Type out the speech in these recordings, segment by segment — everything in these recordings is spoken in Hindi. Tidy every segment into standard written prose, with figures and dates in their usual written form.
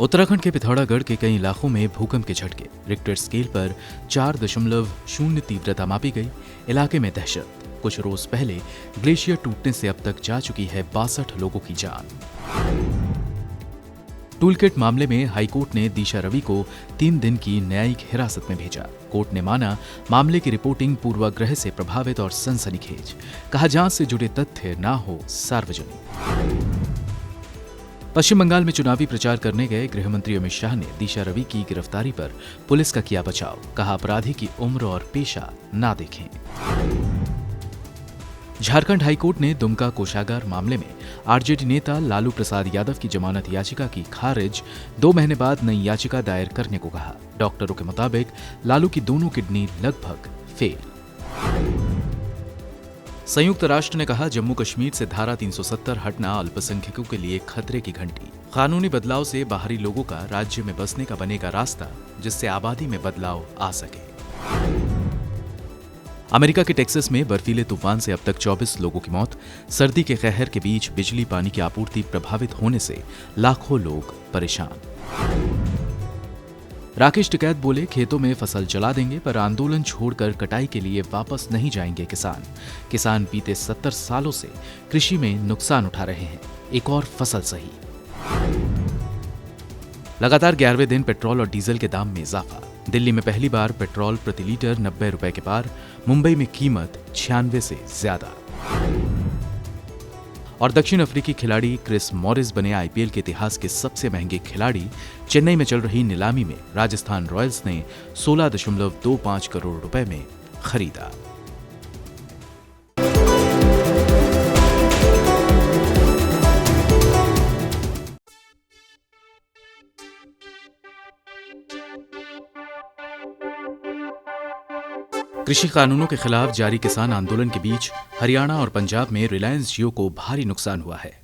उत्तराखंड के पिथौरागढ़ के कई इलाकों में भूकंप के झटके। रिक्टर स्केल पर 4.0 तीव्रता मापी गई। इलाके में दहशत। कुछ रोज पहले ग्लेशियर टूटने से अब तक जा चुकी है 62 लोगों की जान। टूलकिट मामले में हाईकोर्ट ने दिशा रवि को 3 दिन की न्यायिक हिरासत में भेजा। कोर्ट ने माना मामले की रिपोर्टिंग पूर्वाग्रह से प्रभावित और सनसनीखेज। कहा जांच से जुड़े तथ्य ना हो सार्वजनिक। पश्चिम बंगाल में चुनावी प्रचार करने गए गृह मंत्री अमित शाह ने दिशा रवि की गिरफ्तारी पर पुलिस का किया बचाव। कहा अपराधी की उम्र और पेशा ना देखें। झारखंड हाईकोर्ट ने दुमका कोषागार मामले में आरजेडी नेता लालू प्रसाद यादव की जमानत याचिका की खारिज। 2 महीने बाद नई याचिका दायर करने को कहा। डॉक्टरों के मुताबिक लालू की दोनों किडनी लगभग फेल। संयुक्त राष्ट्र ने कहा जम्मू कश्मीर से धारा 370 हटना अल्पसंख्यकों के लिए खतरे की घंटी। कानूनी बदलाव से बाहरी लोगों का राज्य में बसने का बनेगा रास्ता, जिससे आबादी में बदलाव आ सके। अमेरिका के टेक्सास में बर्फीले तूफान से अब तक 24 लोगों की मौत। सर्दी के कहर के बीच बिजली पानी की आपूर्ति प्रभावित होने से लाखों लोग परेशान। राकेश टिकैत बोले खेतों में फसल जला देंगे, पर आंदोलन छोड़कर कटाई के लिए वापस नहीं जाएंगे किसान। किसान बीते 70 सालों से कृषि में नुकसान उठा रहे हैं, एक और फसल सही। लगातार 11वें दिन पेट्रोल और डीजल के दाम में इजाफा। दिल्ली में पहली बार पेट्रोल प्रति लीटर 90 रुपए के पार। मुंबई में कीमत 96 से ज्यादा। और दक्षिण अफ्रीकी खिलाड़ी क्रिस मॉरिस बने आईपीएल के इतिहास के सबसे महंगे खिलाड़ी। चेन्नई में चल रही नीलामी में राजस्थान रॉयल्स ने 16.25 करोड़ रुपए में खरीदा। कृषि कानूनों के खिलाफ जारी किसान आंदोलन के बीच हरियाणा और पंजाब में रिलायंस जियो को भारी नुकसान हुआ है।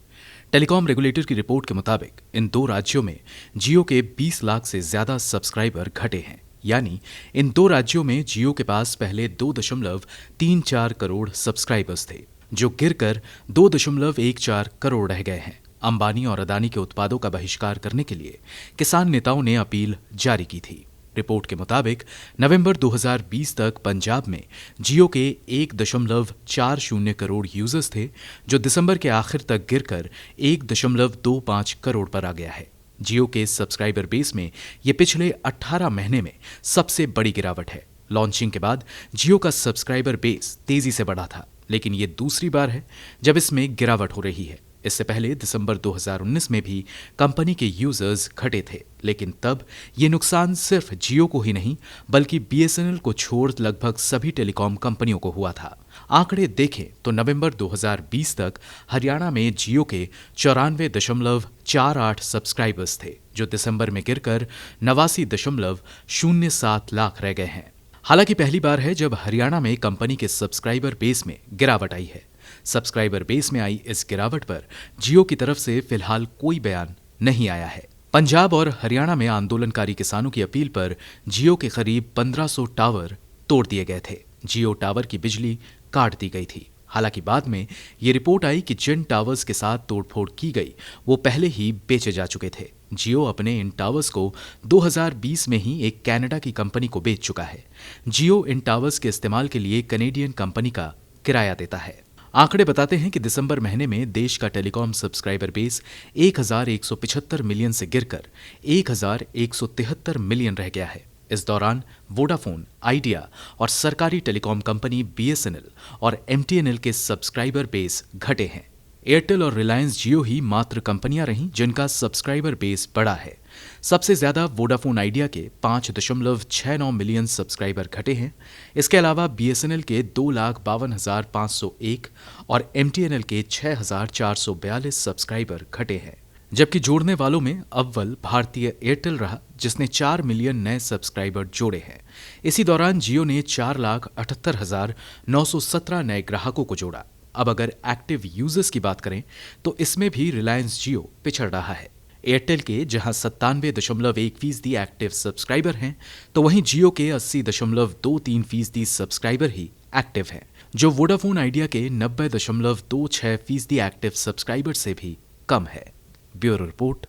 टेलीकॉम रेगुलेटर की रिपोर्ट के मुताबिक इन 2 राज्यों में जियो के 20 लाख से ज्यादा सब्सक्राइबर घटे हैं। यानी इन 2 राज्यों में जियो के पास पहले 2.34 करोड़ सब्सक्राइबर्स थे, जो गिरकर 2.14 करोड़ रह गए हैं। अंबानी और अदानी के उत्पादों का बहिष्कार करने के लिए किसान नेताओं ने अपील जारी की थी। रिपोर्ट के मुताबिक नवंबर 2020 तक पंजाब में जियो के 1.40 करोड़ यूजर्स थे, जो दिसंबर के आखिर तक गिरकर 1.25 करोड़ पर आ गया है। जियो के सब्सक्राइबर बेस में ये पिछले 18 महीने में सबसे बड़ी गिरावट है। लॉन्चिंग के बाद जियो का सब्सक्राइबर बेस तेजी से बढ़ा था, लेकिन ये दूसरी बार है जब इसमें गिरावट हो रही है। इससे पहले दिसंबर 2019 में भी कंपनी के यूजर्स घटे थे, लेकिन तब ये नुकसान सिर्फ जियो को ही नहीं बल्कि बीएसएनएल को छोड़ लगभग सभी टेलीकॉम कंपनियों को हुआ था। आंकड़े देखें तो नवंबर 2020 तक हरियाणा में जियो के 94.48 सब्सक्राइबर्स थे, जो दिसंबर में गिरकर 89.07 लाख रह गए हैं। हालांकि पहली बार है जब हरियाणा में कंपनी के सब्सक्राइबर बेस में गिरावट आई है। सब्सक्राइबर बेस में आई इस गिरावट पर जियो की तरफ से फिलहाल कोई बयान नहीं आया है। पंजाब और हरियाणा में आंदोलनकारी किसानों की अपील पर जियो के करीब 1500 टावर तोड़ दिए गए थे। जियो टावर की बिजली काट दी गई थी। हालांकि बाद में ये रिपोर्ट आई कि जिन टावर्स के साथ तोड़फोड़ की गई वो पहले ही बेचे जा चुके थे। जियो अपने इन टावर्स को 2020 में ही एक कनाडा की कंपनी को बेच चुका है। जियो इन टावर्स के इस्तेमाल के लिए कनेडियन कंपनी का किराया देता है। आंकड़े बताते हैं कि दिसंबर महीने में देश का टेलीकॉम सब्सक्राइबर बेस 1175 मिलियन से गिरकर 1173 मिलियन रह गया है। इस दौरान वोडाफोन, आइडिया और सरकारी टेलीकॉम कंपनी बीएसएनएल और एमटीएनएल के सब्सक्राइबर बेस घटे हैं। एयरटेल और रिलायंस जियो ही मात्र कंपनियां रहीं जिनका सब्सक्राइबर बेस बढ़ा है। सबसे ज्यादा वोडाफोन आइडिया के 5.69 मिलियन सब्सक्राइबर घटे हैं। इसके अलावा बीएसएनएल के 2,52,501 और एमटीएनएल के 6,442 सब्सक्राइबर घटे हैं। जबकि जोड़ने वालों में अव्वल भारतीय एयरटेल रहा, जिसने 4 मिलियन नए सब्सक्राइबर जोड़े हैं। इसी दौरान जियो ने 4,78,917 नए ग्राहकों को जोड़ा। अब अगर एक्टिव यूजर्स की बात करें तो इसमें भी रिलायंस जियो पिछड़ रहा है। एयरटेल के जहां 97.1% एक्टिव सब्सक्राइबर हैं, तो वहीं जियो के 80.23% सब्सक्राइबर ही एक्टिव हैं, जो वोडाफोन आइडिया के 90.26% एक्टिव सब्सक्राइबर से भी कम है। ब्यूरो रिपोर्ट,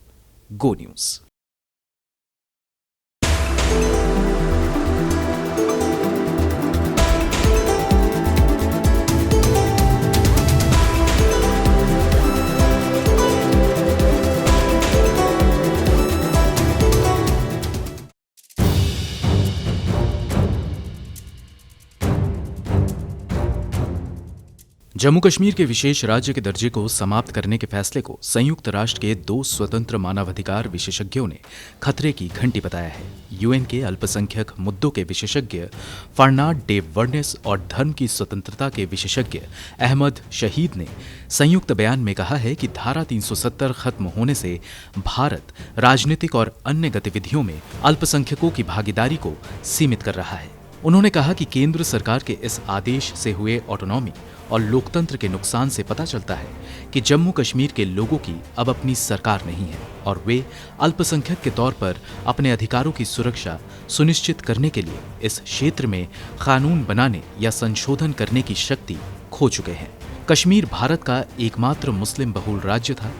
गो न्यूज। जम्मू कश्मीर के विशेष राज्य के दर्जे को समाप्त करने के फैसले को संयुक्त राष्ट्र के 2 स्वतंत्र मानवाधिकार विशेषज्ञों ने खतरे की घंटी बताया है। यूएन के अल्पसंख्यक मुद्दों के विशेषज्ञ फर्नाड डेव वर्नेस और धर्म की स्वतंत्रता के विशेषज्ञ अहमद शहीद ने संयुक्त बयान में कहा है कि धारा 370 खत्म होने से भारत राजनीतिक और अन्य गतिविधियों में अल्पसंख्यकों की भागीदारी को सीमित कर रहा है। उन्होंने कहा कि केंद्र सरकार के इस आदेश से हुए ऑटोनॉमी और लोकतंत्र के नुकसान से पता चलता है कि जम्मू कश्मीर के लोगों की अब अपनी सरकार नहीं है और वे अल्पसंख्यक के तौर पर अपने अधिकारों की सुरक्षा सुनिश्चित करने के लिए इस क्षेत्र में कानून बनाने या संशोधन करने की शक्ति खो चुके हैं। कश्मीर भारत का एकमात्र मुस्लिम बहुल राज्य था।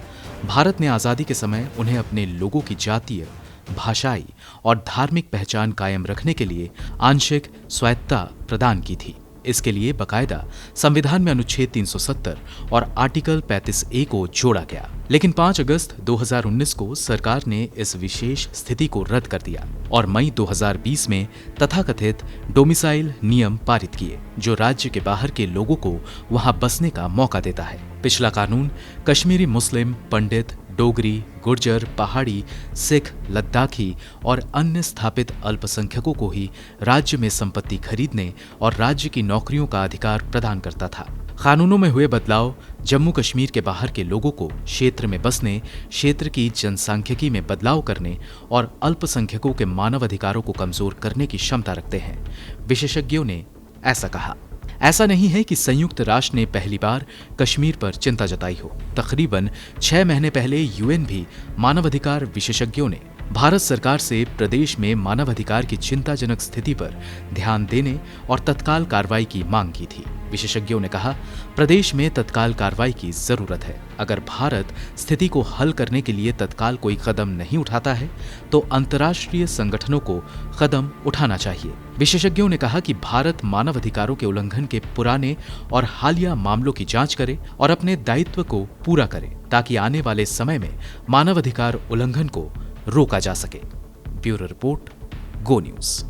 भारत ने आजादी के समय उन्हें अपने लोगों की जातीय, भाषाई और धार्मिक पहचान कायम रखने के लिए आंशिक स्वायत्तता प्रदान की थी। इसके लिए बकायदा संविधान में अनुच्छेद 370 और आर्टिकल 35A को जोड़ा गया, लेकिन 5 अगस्त 2019 को सरकार ने इस विशेष स्थिति को रद्द कर दिया और मई 2020 में तथाकथित डोमिसाइल नियम पारित किए, जो राज्य के बाहर के लोगों को वहां बसने का मौका देता है। पिछला कानून कश्मीरी मुस्लिम, पंडित, डोगरी, गुर्जर, पहाड़ी, सिख, लद्दाखी और अन्य स्थापित अल्पसंख्यकों को ही राज्य में संपत्ति खरीदने और राज्य की नौकरियों का अधिकार प्रदान करता था। कानूनों में हुए बदलाव जम्मू कश्मीर के बाहर के लोगों को क्षेत्र में बसने, क्षेत्र की जनसांख्यिकी में बदलाव करने और अल्पसंख्यकों के मानव अधिकारों को कमजोर करने की क्षमता रखते हैं। विशेषज्ञों ने ऐसा कहा। ऐसा नहीं है कि संयुक्त राष्ट्र ने पहली बार कश्मीर पर चिंता जताई हो। तकरीबन 6 महीने पहले यूएन भी मानवाधिकार विशेषज्ञों ने भारत सरकार से प्रदेश में मानवाधिकार की चिंताजनक स्थिति पर ध्यान देने और तत्काल कार्रवाई की मांग की थी। विशेषज्ञों ने कहा, प्रदेश में तत्काल कार्रवाई की जरूरत है। अगर भारत स्थिति को हल करने के लिए तत्काल कोई कदम नहीं उठाता है तो अंतर्राष्ट्रीय संगठनों को कदम उठाना चाहिए। विशेषज्ञों ने कहा कि भारत मानवाधिकारों के उल्लंघन के पुराने और हालिया मामलों की जांच करे और अपने दायित्व को पूरा करे, ताकि आने वाले समय में मानवाधिकार उल्लंघन को रोका जा सके। ब्यूरो रिपोर्ट, गो न्यूज।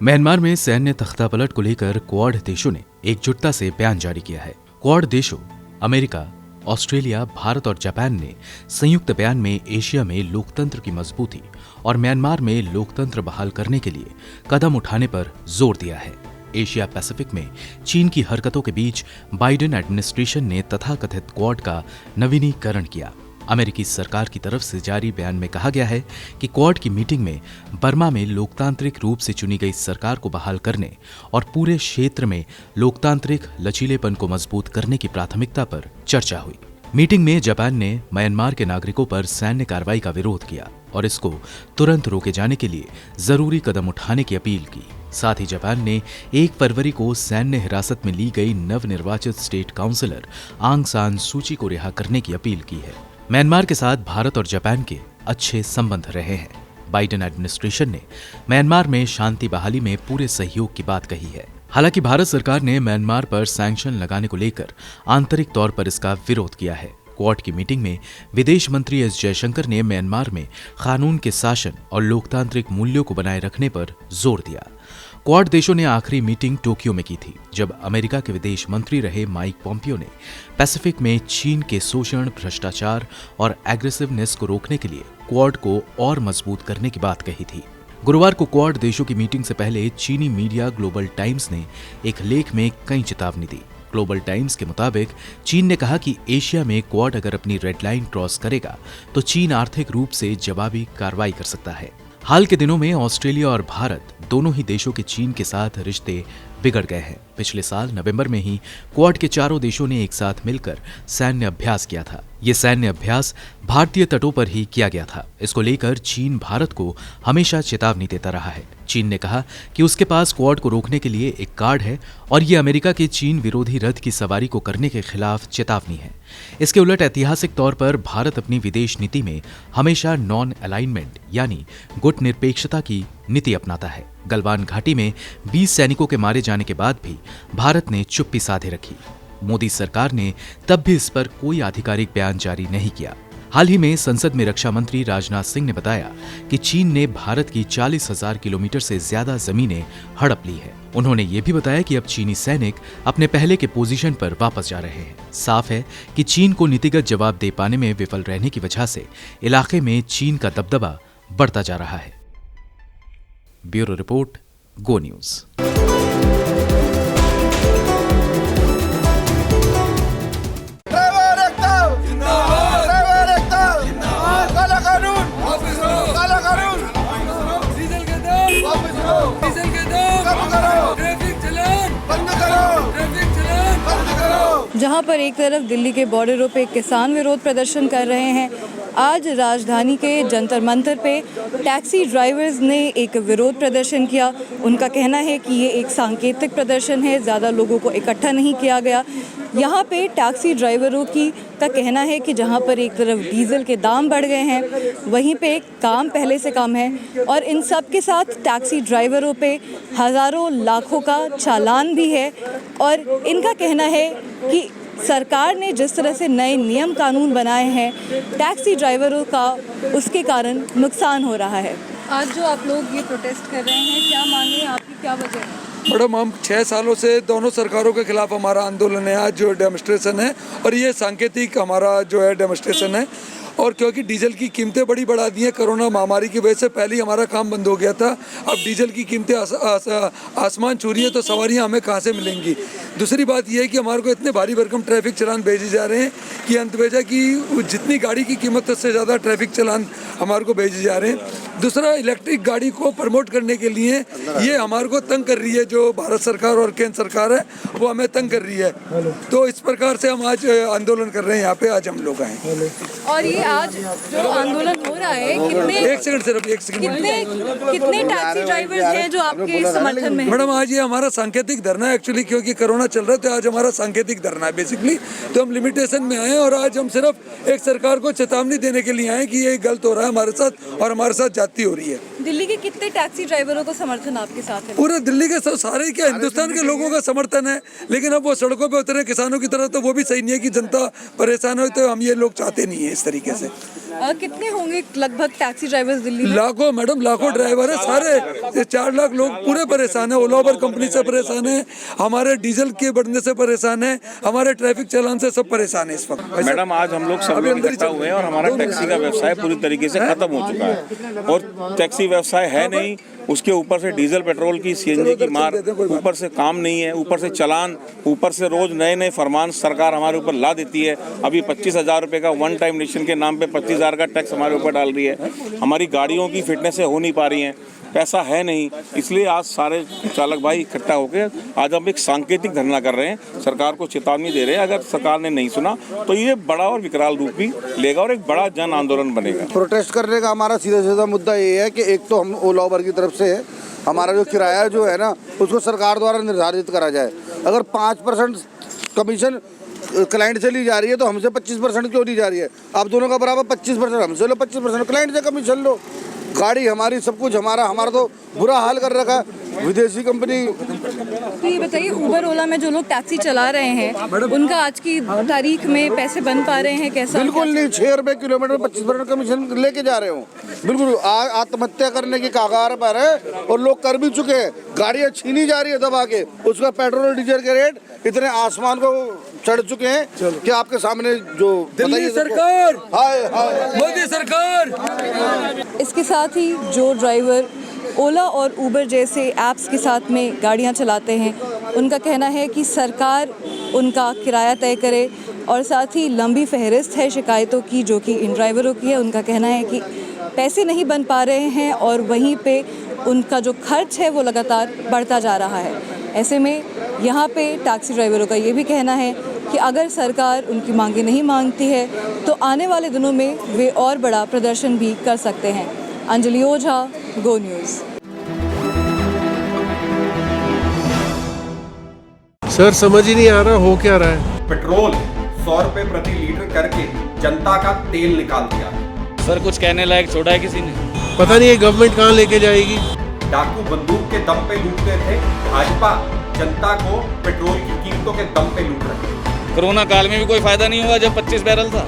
म्यांमार में सैन्य तख्तापलट को लेकर क्वाड देशों ने एकजुटता से बयान जारी किया है। क्वाड देशों अमेरिका, ऑस्ट्रेलिया, भारत और जापान ने संयुक्त बयान में एशिया में लोकतंत्र की मजबूती और म्यांमार में लोकतंत्र बहाल करने के लिए कदम उठाने पर जोर दिया है। एशिया पैसिफिक में चीन की हरकतों के बीच बाइडेन एडमिनिस्ट्रेशन ने तथाकथित क्वाड का नवीनीकरण किया। अमेरिकी सरकार की तरफ से जारी बयान में कहा गया है कि क्वाड की मीटिंग में बर्मा में लोकतांत्रिक रूप से चुनी गई सरकार को बहाल करने और पूरे क्षेत्र में लोकतांत्रिक लचीलेपन को मजबूत करने की प्राथमिकता पर चर्चा हुई। मीटिंग में जापान ने म्यांमार के नागरिकों पर सैन्य कार्रवाई का विरोध किया और इसको तुरंत रोके जाने के लिए जरूरी कदम उठाने की अपील की। साथ ही जापान ने 1 फरवरी को सैन्य हिरासत में ली गई नवनिर्वाचित स्टेट काउंसिलर आंग सान सूची को रिहा करने की अपील की है। म्यांमार के साथ भारत और जापान के अच्छे संबंध रहे हैं। बाइडेन एडमिनिस्ट्रेशन ने म्यांमार में शांति बहाली में पूरे सहयोग की बात कही है। हालांकि भारत सरकार ने म्यांमार पर सैंक्शन लगाने को लेकर आंतरिक तौर पर इसका विरोध किया है। क्वाड की मीटिंग में विदेश मंत्री एस जयशंकर ने म्यांमार में कानून के शासन और लोकतांत्रिक मूल्यों को बनाए रखने पर जोर दिया। क्वाड देशों ने आखिरी मीटिंग टोक्यो में की थी, जब अमेरिका के विदेश मंत्री रहे माइक पोम्पियो ने पैसिफिक में चीन के शोषण, भ्रष्टाचार और एग्रेसिवनेस को रोकने के लिए क्वाड को और मजबूत करने की बात कही थी। गुरुवार को क्वाड देशों की मीटिंग से पहले चीनी मीडिया ग्लोबल टाइम्स ने एक लेख में कई चेतावनी दी। ग्लोबल टाइम्स के मुताबिक चीन ने कहा कि एशिया में क्वाड अगर अपनी रेड लाइन क्रॉस करेगा तो चीन आर्थिक रूप से जवाबी कार्रवाई कर सकता है। हाल के दिनों में ऑस्ट्रेलिया और भारत दोनों ही देशों के चीन के साथ रिश्ते बिगड़ गए हैं। पिछले साल नवंबर में ही क्वाड के चारों देशों ने एक साथ मिलकर सैन्य अभ्यास किया था। ये सैन्य अभ्यास भारतीय तटों पर ही किया गया था। इसको लेकर चीन भारत को हमेशा चेतावनी देता रहा है। चीन ने कहा कि उसके पास क्वाड को रोकने के लिए एक कार्ड है और ये अमेरिका के चीन विरोधी रथ की सवारी को करने के खिलाफ चेतावनी है। इसके उलट ऐतिहासिक तौर पर भारत अपनी विदेश नीति में हमेशा नॉन अलाइनमेंट यानी गुट निरपेक्षता की नीति अपनाता है। गलवान घाटी में 20 सैनिकों के मारे जाने के बाद भी भारत ने चुप्पी साधे रखी। मोदी सरकार ने तब भी इस पर कोई आधिकारिक बयान जारी नहीं किया। हाल ही में संसद में रक्षा मंत्री राजनाथ सिंह ने बताया कि चीन ने भारत की 40,000 किलोमीटर से ज्यादा जमीनें हड़प ली है। उन्होंने ये भी बताया कि अब चीनी सैनिक अपने पहले के पोजीशन पर वापस जा रहे हैं। साफ है कि चीन को नीतिगत जवाब दे पाने में विफल रहने की वजह से इलाके में चीन का दबदबा बढ़ता जा रहा है। ब्यूरो रिपोर्ट, गो न्यूज। जहां पर एक तरफ दिल्ली के बॉर्डरों पे किसान विरोध प्रदर्शन कर रहे हैं, आज राजधानी के जंतर मंतर पे टैक्सी ड्राइवर्स ने एक विरोध प्रदर्शन किया। उनका कहना है कि ये एक सांकेतिक प्रदर्शन है, ज़्यादा लोगों को इकट्ठा नहीं किया गया। यहाँ पे टैक्सी ड्राइवरों का कहना है कि जहाँ पर एक तरफ डीजल के दाम बढ़ गए हैं, वहीं पे काम पहले से कम है और इन सब के साथ टैक्सी ड्राइवरों पे हज़ारों लाखों का चालान भी है। और इनका कहना है कि सरकार ने जिस तरह से नए नियम कानून बनाए हैं टैक्सी ड्राइवरों का, उसके कारण नुकसान हो रहा है। आज जो आप लोग ये प्रोटेस्ट कर रहे हैं, क्या मांगे हैं आपकी, क्या वजह है? मैडम, हम 6 सालों से दोनों सरकारों के खिलाफ हमारा आंदोलन है, आज जो डेमोन्स्ट्रेशन है, और ये सांकेतिक हमारा जो है डेमोन्स्ट्रेशन है। और क्योंकि डीजल की कीमतें बड़ी बढ़ा दी हैं कोरोना महामारी की वजह से, पहले ही हमारा काम बंद हो गया था। अब डीजल की कीमतें आसमान छू रही है, तो सवारियां हमें कहां से मिलेंगी। दूसरी बात यह है कि हमारे को इतने भारी भरकम ट्रैफिक चालान भेजे जा रहे हैं कि अंतवेजा की जितनी गाड़ी की कीमत उससे ज़्यादा ट्रैफिक चालान हमारे को भेजे जा रहे हैं। दूसरा, इलेक्ट्रिक गाड़ी को प्रमोट करने के लिए ये हमारे को तंग कर रही है, जो भारत सरकार और केंद्र सरकार है वो हमें तंग कर रही है। तो इस प्रकार से हम आज आंदोलन कर रहे हैं, यहाँ पे आज हम लोग आए। और ये आज जो आंदोलन हो रहा है, कितने टैक्सी ड्राइवर्स हैं जो आपके समर्थन में हैं? मैडम, आज ये हमारा सांकेतिक धरना है एक्चुअली, क्योंकि कोरोना चल रहा है, तो आज हमारा सांकेतिक धरना है बेसिकली। तो हम लिमिटेशन में आए और आज हम सिर्फ एक सरकार को चेतावनी देने के लिए आए कि ये गलत हो रहा है हमारे साथ और हमारे साथ जाती हो रही है। दिल्ली के कितने टैक्सी ड्राइवरों का समर्थन आपके साथ है? पूरे दिल्ली के सारे क्या हिंदुस्तान के लोगों का समर्थन है, लेकिन अब वो सड़कों पे उतरे किसानों की तरह, तो वो भी सही नहीं है कि जनता परेशान हो, तो हम ये लोग चाहते नहीं है इस तरीके तरीके से। कितने होंगे लगभग टैक्सी ड्राइवर्स दिल्ली में? लाखों मैडम, लाखों ड्राइवर है सारे। ये 4 लाख लोग पूरे परेशान है। ओला उबर कंपनी से परेशान है, हमारे डीजल के बढ़ने से परेशान है, हमारे ट्रैफिक चालान से सब परेशान है इस वक्त। मैडम आज हम लोग सब लोग इकट्ठा हुए हैं और हमारा टैक्सी का व्यवसाय पूरी तरीके से खत्म हो चुका है और टैक्सी व्यवसाय है नहीं। उसके ऊपर से डीजल पेट्रोल की सीएनजी की मार, ऊपर से काम नहीं है, ऊपर से चालान, ऊपर से रोज नए नए फरमान सरकार हमारे ऊपर ला देती है। अभी 25,000 रुपये का वन टाइम नेशन के नाम पे 25,000 का टैक्स हमारे ऊपर डाल रही है। हमारी गाड़ियों की फिटनेस हो नहीं पा रही हैं, पैसा है नहीं। इसलिए आज सारे चालक भाई इकट्ठा होकर आज हम एक सांकेतिक धरना कर रहे हैं, सरकार को चेतावनी दे रहे हैं। अगर सरकार ने नहीं सुना तो ये बड़ा और विकराल रूप भी लेगा और एक बड़ा जन आंदोलन बनेगा। प्रोटेस्ट करने का हमारा सीधा सीधा मुद्दा ये है कि एक तो हम ओला उबर की तरफ से हमारा जो किराया जो है ना उसको सरकार द्वारा निर्धारित करा जाए। अगर 5% कमीशन क्लाइंट से ली जा रही है तो हमसे 25% क्यों ली जा रही है? आप दोनों का बराबर 25% हमसे लो, 25% क्लाइंट से कमीशन लो। गाड़ी हमारी, सब कुछ हमारा तो बुरा हाल कर रखा है विदेशी कंपनी। तो ये बताइए, उबर ओला में जो लोग टैक्सी चला रहे हैं उनका आज की तारीख में पैसे बन पा रहे हैं कैसा? बिल्कुल नहीं। 6 रुपये किलोमीटर 25% कमीशन लेके जा रहे हो। बिल्कुल आत्महत्या करने की कगार पर है और लोग कर भी चुके हैं। गाड़ियाँ छीनी जा रही है दबा के, उसका पेट्रोल डीजल के रेट इतने आसमान को चढ़ चुके हैं कि आपके सामने जो दिल्ली सरकार, हाय हाय मोदी सरकार। इसके साथ ही जो ड्राइवर ओला और उबर जैसे ऐप्स के साथ में गाड़ियां चलाते हैं उनका कहना है कि सरकार उनका किराया तय करे और साथ ही लंबी फहरिस्त है शिकायतों की जो कि इन ड्राइवरों की है। उनका कहना है कि पैसे नहीं बन पा रहे हैं और वहीं पे उनका जो खर्च है वो लगातार बढ़ता जा रहा है। ऐसे में यहाँ पे टैक्सी ड्राइवरों का ये भी कहना है कि अगर सरकार उनकी मांगे नहीं मानती है तो आने वाले दिनों में वे और बड़ा प्रदर्शन भी कर सकते हैं। अंजलि ओझा, गो न्यूज़। सर समझ ही नहीं आ रहा हो क्या रहा है। पेट्रोल 100 रुपए प्रति लीटर करके जनता का तेल निकाल दिया। सर कुछ कहने लायक छोड़ा है किसी ने? पता नहीं ये गवर्नमेंट कहाँ लेके जाएगी। डाकू बंदूक के दम पे लूटते थे, भाजपा जनता को पेट्रोल की कीमतों के दम पे लूट रही है। कोरोना काल में भी कोई फायदा नहीं हुआ जब 25 बैरल था।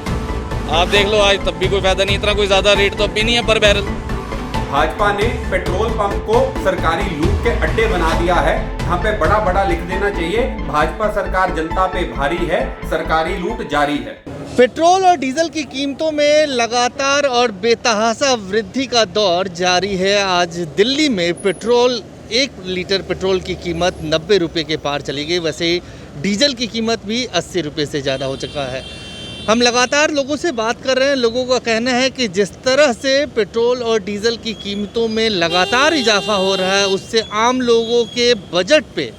आप देख लो आज तब भी कोई फायदा नहीं। इतना कोई ज्यादा रेट तो अब भी नहीं है पर बैरल। भाजपा ने पेट्रोल पंप को सरकारी लूट के अड्डे बना दिया है। यहाँ पे बड़ा बड़ा लिख देना चाहिए, भाजपा सरकार जनता पे भारी है, सरकारी लूट जारी है। पेट्रोल और डीजल की कीमतों में लगातार और बेतहाशा वृद्धि का दौर जारी है। आज दिल्ली में पेट्रोल 1 लीटर पेट्रोल की कीमत 90 रुपये के पार चली गई। वैसे डीजल की कीमत भी 80 रुपये से ज़्यादा हो चुका है। हम लगातार लोगों से बात कर रहे हैं। लोगों का कहना है कि जिस तरह से पेट्रोल और डीजल की कीमतों में लगातार इजाफा हो रहा है उससे आम लोगों के बजट पे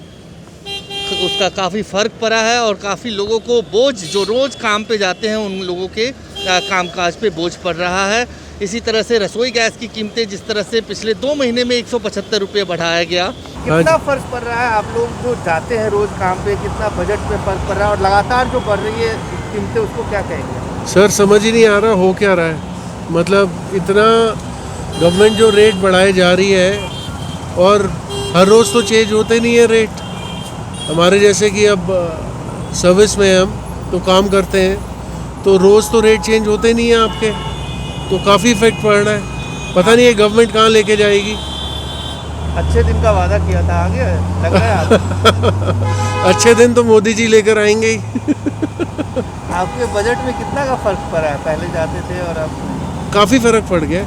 उसका काफ़ी फ़र्क पड़ा है और काफ़ी लोगों को बोझ, जो रोज़ काम पे जाते हैं उन लोगों के कामकाज पे बोझ पड़ रहा है। इसी तरह से रसोई गैस की कीमतें जिस तरह से पिछले 2 महीने में 175 रुपये बढ़ाया गया। कितना फ़र्क पड़ रहा है? आप लोग जो जाते हैं रोज़ काम पे, कितना बजट पे फ़र्क पड़ रहा है और लगातार जो बढ़ रही है कीमतें उसको क्या कहेंगे? सर समझ ही नहीं आ रहा हो क्या रहा है। मतलब इतना गवर्नमेंट जो रेट बढ़ाए जा रही है और हर रोज़ तो चेंज होते नहीं है रेट। हमारे जैसे कि अब सर्विस में हम तो काम करते हैं तो रोज़ तो रेट चेंज होते नहीं हैं आपके, तो काफ़ी इफेक्ट पड़ रहा है। पता नहीं ये गवर्नमेंट कहाँ लेके जाएगी। अच्छे दिन का वादा किया था, आगे लग रहा है अच्छे दिन तो मोदी जी लेकर आएंगे ही। आपके बजट में कितना का फ़र्क पड़ा है? पहले जाते थे और अब काफ़ी फ़र्क पड़ गया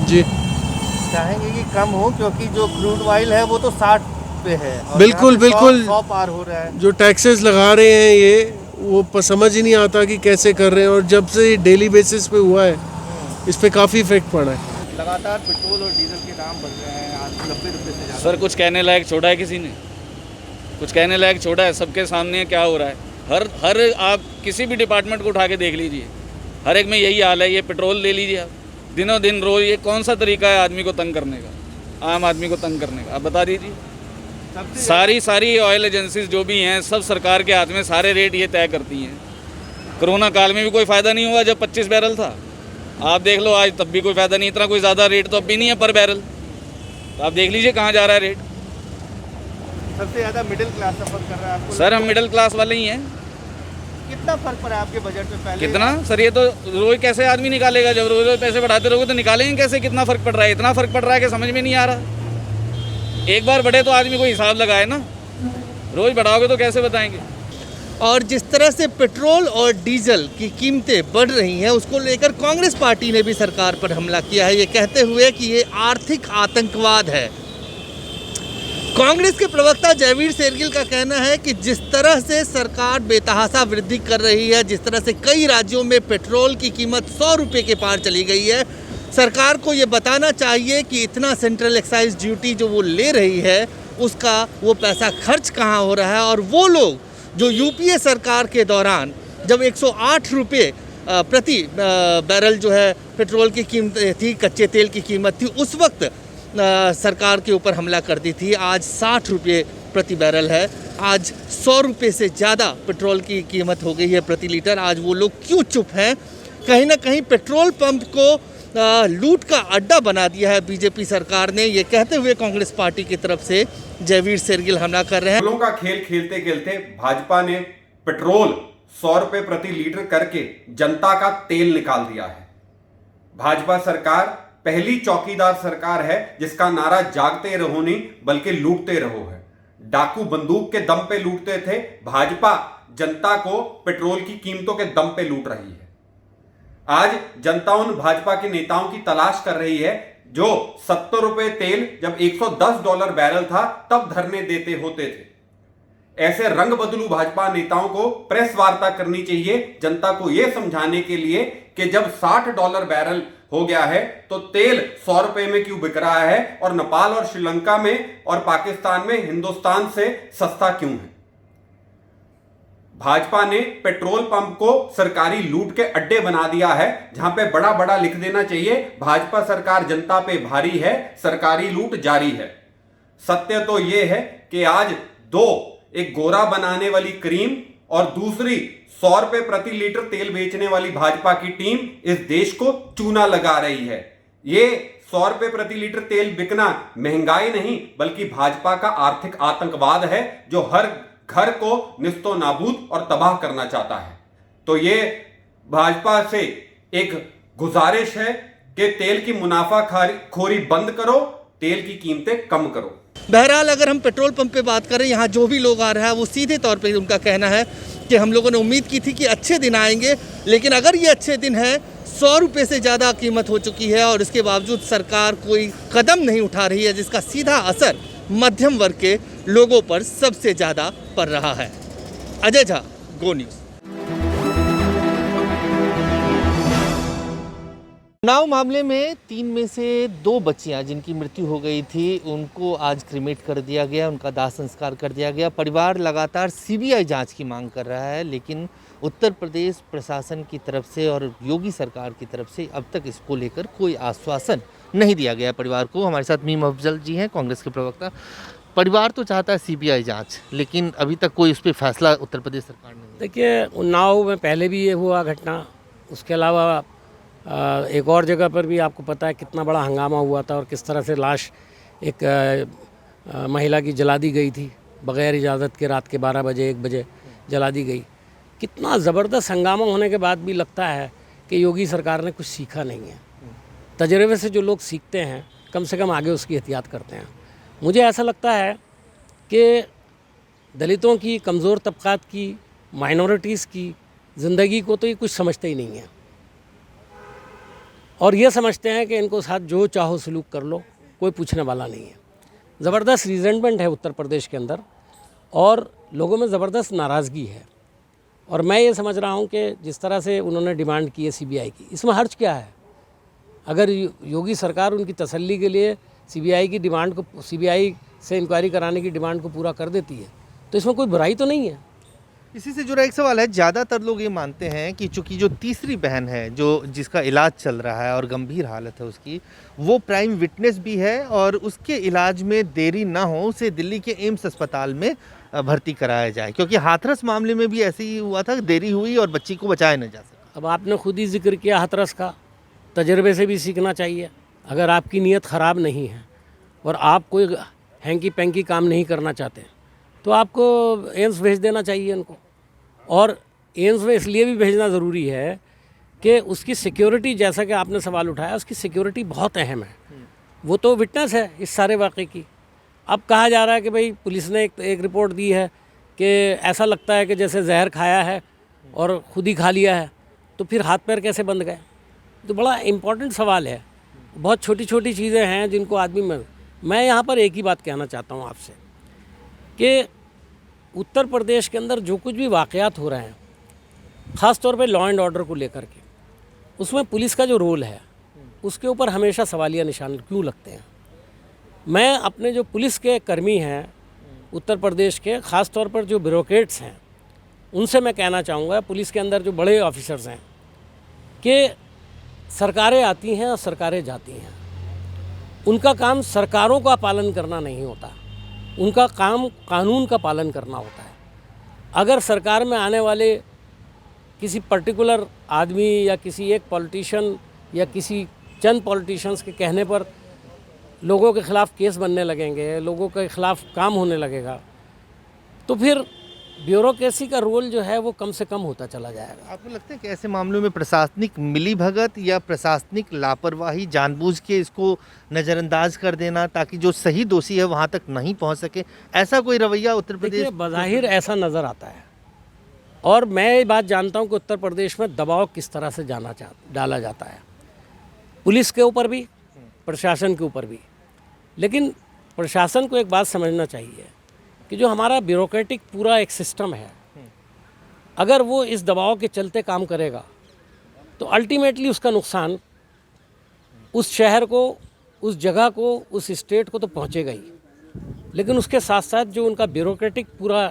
जी। चाहेंगे कि कम हो क्योंकि जो क्रूड ऑयल है वो तो 60 पे है और बिल्कुल बिल्कुल 100 पार हो रहा है। जो टैक्सेस लगा रहे हैं ये वो समझ ही नहीं आता कि कैसे कर रहे हैं। और जब से डेली बेसिस पे हुआ है इस पे काफ़ी इफेक्ट पड़ा है। लगातार पेट्रोल और डीजल के दाम बढ़ रहे हैं, आज 90 रुपये से ज़्यादा। सर कुछ कहने लायक छोड़ा है किसी ने? कुछ कहने लायक छोड़ा है? सबके सामने क्या हो रहा है। हर आप किसी भी डिपार्टमेंट को उठा के देख लीजिए, हर एक में यही हाल है। ये पेट्रोल ले लीजिए आप, दिनों दिन रोज ये कौन सा तरीका है आदमी को तंग करने का, आम आदमी को तंग करने का? आप बता दीजिए। सारी ऑयल एजेंसीज जो भी हैं सब सरकार के हाथ में सारे रेट ये तय करती हैं। कोरोना काल में भी कोई फ़ायदा नहीं हुआ जब 25 बैरल था। आप देख लो आज तब भी कोई फ़ायदा नहीं। इतना कोई ज़्यादा रेट तो अब भी नहीं है पर बैरल। तो आप देख लीजिए कहाँ जा रहा है रेट। सबसे ज़्यादा मिडिल क्लास सफ़र कर रहा है आपको? सर हम मिडिल क्लास वाले ही हैं। कितना फर्क पड़ा आपके बजट में पहले? कितना सर, ये तो रोज कैसे आदमी निकालेगा? जब रोज रोज पैसे बढ़ाते रहोगे तो निकालेंगे कैसे? कितना फर्क पड़ रहा है? इतना फर्क पड़ रहा है कि समझ में नहीं आ रहा। एक बार बढ़े तो आदमी को हिसाब लगाए ना, रोज बढ़ाओगे तो कैसे बताएंगे? और जिस तरह से पेट्रोल और डीजल की कीमतें बढ़ रही हैं, उसको लेकर कांग्रेस पार्टी ने भी सरकार पर हमला किया है, ये कहते हुए कि ये आर्थिक आतंकवाद है। कांग्रेस के प्रवक्ता जयवीर शेरगिल का कहना है कि जिस तरह से सरकार बेतहाशा वृद्धि कर रही है, जिस तरह से कई राज्यों में पेट्रोल की कीमत 100 रुपये के पार चली गई है, सरकार को ये बताना चाहिए कि इतना सेंट्रल एक्साइज ड्यूटी जो वो ले रही है, उसका वो पैसा खर्च कहाँ हो रहा है। और वो लोग जो यूपीए सरकार के दौरान जब 108 रुपये प्रति बैरल जो है पेट्रोल की कीमत थी, कच्चे तेल की कीमत थी, उस वक्त सरकार के ऊपर हमला कर दी थी। आज 60 रुपये प्रति बैरल है। आज 100 रुपये से ज़्यादा पेट्रोल की कीमत हो गई है प्रति लीटर। आज वो लोग क्यों चुप हैं? कहीं ना कहीं पेट्रोल पंप को लूट का अड्डा बना दिया है बीजेपी सरकार ने, ये कहते हुए कांग्रेस पार्टी की तरफ से जयवीर शेरगिल हमला कर रहे हैं। फूलों का खेल खेलते खेलते भाजपा ने पेट्रोल 100 रुपए प्रति लीटर करके जनता का तेल निकाल दिया है। भाजपा सरकार पहली चौकीदार सरकार है जिसका नारा जागते रहो नहीं बल्कि लूटते रहो है। डाकू बंदूक के दम पे लूटते थे, भाजपा जनता को पेट्रोल की कीमतों के दम पे लूट रही है। आज जनता उन भाजपा के नेताओं की तलाश कर रही है जो 70 रुपए तेल जब $110 बैरल था तब धरने देते होते थे। ऐसे रंग बदलू भाजपा नेताओं को प्रेस वार्ता करनी चाहिए जनता को यह समझाने के लिए कि जब $60 बैरल हो गया है तो तेल 100 रुपए में क्यों बिक रहा है और नेपाल और श्रीलंका में और पाकिस्तान में हिंदुस्तान से सस्ता क्यों है। भाजपा ने पेट्रोल पंप को सरकारी लूट के अड्डे बना दिया है, जहां पे बड़ा बड़ा लिख देना चाहिए भाजपा सरकार जनता पे भारी है, सरकारी लूट जारी है। सत्य तो यह है कि आज दो, एक गोरा बनाने वाली क्रीम और दूसरी 100 रुपए प्रति लीटर तेल बेचने वाली भाजपा की टीम इस देश को चूना लगा रही है। ये 100 रुपए प्रति लीटर तेल बिकना महंगाई नहीं बल्कि भाजपा का आर्थिक आतंकवाद है जो हर घर को निस्तो नाबूद और तबाह करना चाहता है। तो ये भाजपा से एक गुजारिश है कि तेल की मुनाफाखोरी बंद करो, तेल की कीमतें कम करो। बहरहाल अगर हम पेट्रोल पंप पे बात करें, यहाँ जो भी लोग आ रहा है वो सीधे तौर पे उनका कहना है कि हम लोगों ने उम्मीद की थी कि अच्छे दिन आएंगे, लेकिन अगर ये अच्छे दिन है 100 रुपये से ज़्यादा कीमत हो चुकी है और इसके बावजूद सरकार कोई कदम नहीं उठा रही है, जिसका सीधा असर मध्यम वर्ग के लोगों पर सबसे ज़्यादा पड़ रहा है। अजय झा, गो न्यूज़। चुनाव मामले में 3 में से 2 बच्चियां जिनकी मृत्यु हो गई थी उनको आज क्रिमेट कर दिया गया, उनका दाह संस्कार कर दिया गया। परिवार लगातार सीबीआई जांच की मांग कर रहा है, लेकिन उत्तर प्रदेश प्रशासन की तरफ से और योगी सरकार की तरफ से अब तक इसको लेकर कोई आश्वासन नहीं दिया गया परिवार को। हमारे साथ मीम अफजल जी हैं, कांग्रेस के प्रवक्ता। परिवार तो चाहता है सीबीआई जांच, लेकिन अभी तक कोई उस पर फैसला उत्तर प्रदेश सरकार ने। देखिए, उन्नाव में पहले भी ये हुआ घटना, उसके अलावा एक और जगह पर भी आपको पता है कितना बड़ा हंगामा हुआ था और किस तरह से लाश एक महिला की जला दी गई थी बग़ैर इजाज़त के। रात के 12 बजे 1 बजे जला दी गई। कितना ज़बरदस्त हंगामा होने के बाद भी लगता है कि योगी सरकार ने कुछ सीखा नहीं है। तजर्बे से जो लोग सीखते हैं कम से कम आगे उसकी एहतियात करते हैं। मुझे ऐसा लगता है कि दलितों की, कमज़ोर तबक़ात की, माइनॉरिटीज़ की ज़िंदगी को तो ये कुछ समझते ही नहीं है और ये समझते हैं कि इनको साथ जो चाहो सलूक कर लो, कोई पूछने वाला नहीं है। ज़बरदस्त रिजेंटमेंट है उत्तर प्रदेश के अंदर और लोगों में ज़बरदस्त नाराज़गी है। और मैं ये समझ रहा हूँ कि जिस तरह से उन्होंने डिमांड की है सीबीआई की, इसमें हर्ज क्या है? अगर योगी सरकार उनकी तसल्ली के लिए सीबीआई की डिमांड को, सीबीआई से इंक्वायरी कराने की डिमांड को पूरा कर देती है तो इसमें कोई बुराई तो नहीं है। इसी से जुड़ा एक सवाल है, ज़्यादातर लोग ये मानते हैं कि चूँकि जो तीसरी बहन है जो जिसका इलाज चल रहा है और गंभीर हालत है उसकी, वो प्राइम विटनेस भी है और उसके इलाज में देरी ना हो उसे दिल्ली के एम्स अस्पताल में भर्ती कराया जाए, क्योंकि हाथरस मामले में भी ऐसे ही हुआ था, देरी हुई और बच्ची को बचाया न जा सका। अब आपने खुद ही जिक्र किया हाथरस का, तजर्बे से भी सीखना चाहिए। अगर आपकी नीयत ख़राब नहीं है और आप कोई हैंकी पैंकी काम नहीं करना चाहते तो आपको एम्स भेज देना चाहिए इनको। और एम्स में इसलिए भी भेजना ज़रूरी है कि उसकी सिक्योरिटी, जैसा कि आपने सवाल उठाया, उसकी सिक्योरिटी बहुत अहम है। वो तो विटनेस है इस सारे वाक़े की। अब कहा जा रहा है कि भाई पुलिस ने एक रिपोर्ट दी है कि ऐसा लगता है कि जैसे जहर खाया है और ख़ुद ही खा लिया है, तो फिर हाथ पैर कैसे बंध गए? तो बड़ा इम्पोर्टेंट सवाल है। बहुत छोटी छोटी चीज़ें हैं जिनको आदमी मैं यहाँ पर एक ही बात कहना चाहता हूँ आपसे कि उत्तर प्रदेश के अंदर जो कुछ भी वाक़यात हो रहे हैं, ख़ास तौर पे लॉ एंड ऑर्डर को लेकर के, उसमें पुलिस का जो रोल है उसके ऊपर हमेशा सवालिया निशान क्यों लगते हैं। मैं अपने जो पुलिस के कर्मी हैं उत्तर प्रदेश के, ख़ास तौर पर जो ब्यूरोक्रेट्स हैं, उनसे मैं कहना चाहूँगा, पुलिस के अंदर जो बड़े ऑफिसर्स हैं, कि सरकारें आती हैं और सरकारें जाती हैं। उनका काम सरकारों का पालन करना नहीं होता, उनका काम कानून का पालन करना होता है। अगर सरकार में आने वाले किसी पर्टिकुलर आदमी या किसी एक पॉलिटिशियन या किसी चंद पॉलिटिशियंस के कहने पर लोगों के ख़िलाफ़ केस बनने लगेंगे, लोगों के ख़िलाफ़ काम होने लगेगा, तो फिर ब्यूरोक्रेसी का रोल जो है वो कम से कम होता चला जाएगा। आपको लगता है कि ऐसे मामलों में प्रशासनिक मिलीभगत या प्रशासनिक लापरवाही, जानबूझ के इसको नज़रअंदाज कर देना ताकि जो सही दोषी है वहाँ तक नहीं पहुँच सके, ऐसा कोई रवैया उत्तर प्रदेश? बज़ाहिर ऐसा नज़र आता है, और मैं ये बात जानता हूँ कि उत्तर प्रदेश में दबाव किस तरह से डाला जाता है, पुलिस के ऊपर भी, प्रशासन के ऊपर भी। लेकिन प्रशासन को एक बात समझना चाहिए कि जो हमारा ब्यूरोक्रेटिक पूरा एक सिस्टम है, अगर वो इस दबाव के चलते काम करेगा तो अल्टीमेटली उसका नुकसान उस शहर को, उस जगह को, उस स्टेट को तो पहुंचेगा ही, लेकिन उसके साथ साथ जो उनका ब्यूरोक्रेटिक पूरा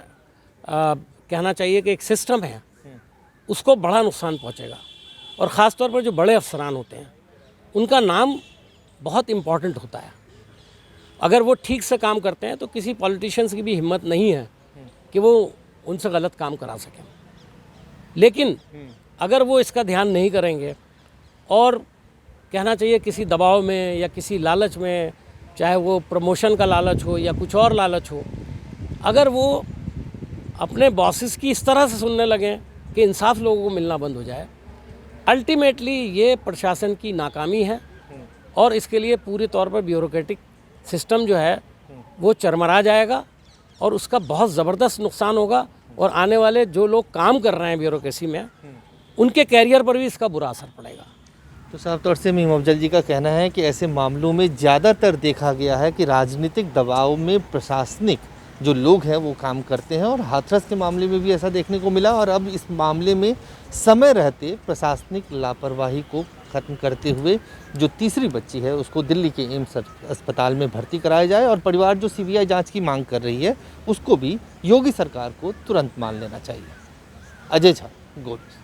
कहना चाहिए कि एक सिस्टम है, उसको बड़ा नुकसान पहुंचेगा। और ख़ास तौर पर जो बड़े अफसरान होते हैं उनका नाम बहुत इम्पॉर्टेंट होता है। अगर वो ठीक से काम करते हैं तो किसी पॉलिटिशियंस की भी हिम्मत नहीं है कि वो उनसे गलत काम करा सकें। लेकिन अगर वो इसका ध्यान नहीं करेंगे और कहना चाहिए किसी दबाव में या किसी लालच में, चाहे वो प्रमोशन का लालच हो या कुछ और लालच हो, अगर वो अपने बॉसेस की इस तरह से सुनने लगें कि इंसाफ लोगों को मिलना बंद हो जाए, अल्टीमेटली ये प्रशासन की नाकामी है और इसके लिए पूरे तौर पर ब्यूरोक्रेटिक सिस्टम जो है वो चरमरा जाएगा और उसका बहुत ज़बरदस्त नुकसान होगा। और आने वाले जो लोग काम कर रहे हैं ब्यूरोक्रेसी में, उनके कैरियर पर भी इसका बुरा असर पड़ेगा। तो साफ तौर से मीम अफजल जी का कहना है कि ऐसे मामलों में ज़्यादातर देखा गया है कि राजनीतिक दबाव में प्रशासनिक जो लोग हैं वो काम करते हैं, और हाथरस के मामले में भी ऐसा देखने को मिला। और अब इस मामले में समय रहते प्रशासनिक लापरवाही को ख़त्म करते हुए जो तीसरी बच्ची है उसको दिल्ली के एम्स अस्पताल में भर्ती कराया जाए, और परिवार जो सीबीआई जांच की मांग कर रही है उसको भी योगी सरकार को तुरंत मान लेना चाहिए। अजय झा, गोल्ड।